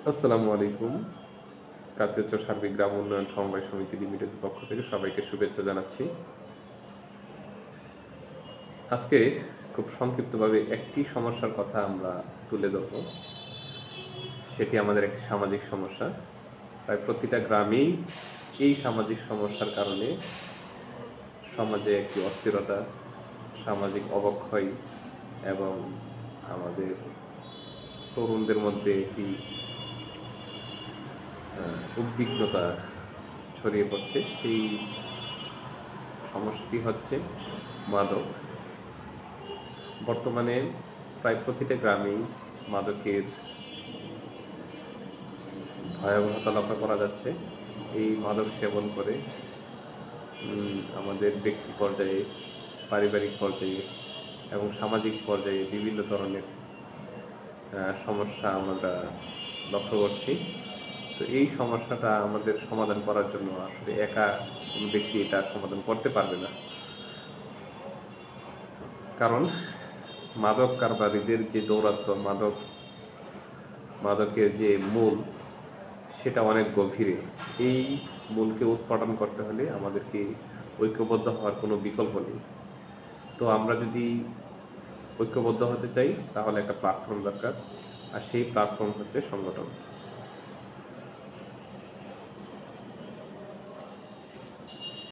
আসসালামু আলাইকুম। কাতিয়াচর সার্বিক গ্রাম উন্নয়ন সমবায় সমিতি লিমিটেডের পক্ষ থেকে সবাইকে শুভেচ্ছা জানাচ্ছি। আজকে খুব সংক্ষিপ্তভাবে একটি সমস্যার কথা আমরা তুলে ধরব। সেটি আমাদের একটি সামাজিক সমস্যা। প্রায় প্রতিটা গ্রামেই এই সামাজিক সমস্যার কারণে সমাজে একটি অস্থিরতা, সামাজিক অবক্ষয় এবং আমাদের তরুণদের মধ্যে একটি উদ্বিগ্নতা ছড়িয়ে পড়ছে। সেই সমস্যাটি হচ্ছে মাদক। বর্তমানে প্রায় প্রতিটা গ্রামেই মাদকের ভয়াবহতা লক্ষ্য করা যাচ্ছে। এই মাদক সেবন করে আমাদের ব্যক্তি পর্যায়ে, পারিবারিক পর্যায়ে এবং সামাজিক পর্যায়ে বিভিন্ন ধরনের সমস্যা আমরা লক্ষ্য করছি। তো এই সমস্যাটা আমাদের সমাধান করার জন্য আসলে একা কোনো ব্যক্তি এটা সমাধান করতে পারবে না। কারণ মাদক কারবারিদের যে দৌরাত্ম্য, মাদকের যে মূল, সেটা অনেক গভীরে। এই মূলকে উৎপাদন করতে হলে আমাদেরকে ঐক্যবদ্ধ হওয়ার কোনো বিকল্প নেই। তো আমরা যদি ঐক্যবদ্ধ হতে চাই তাহলে একটা প্ল্যাটফর্ম দরকার, আর সেই প্ল্যাটফর্ম হচ্ছে সংগঠন।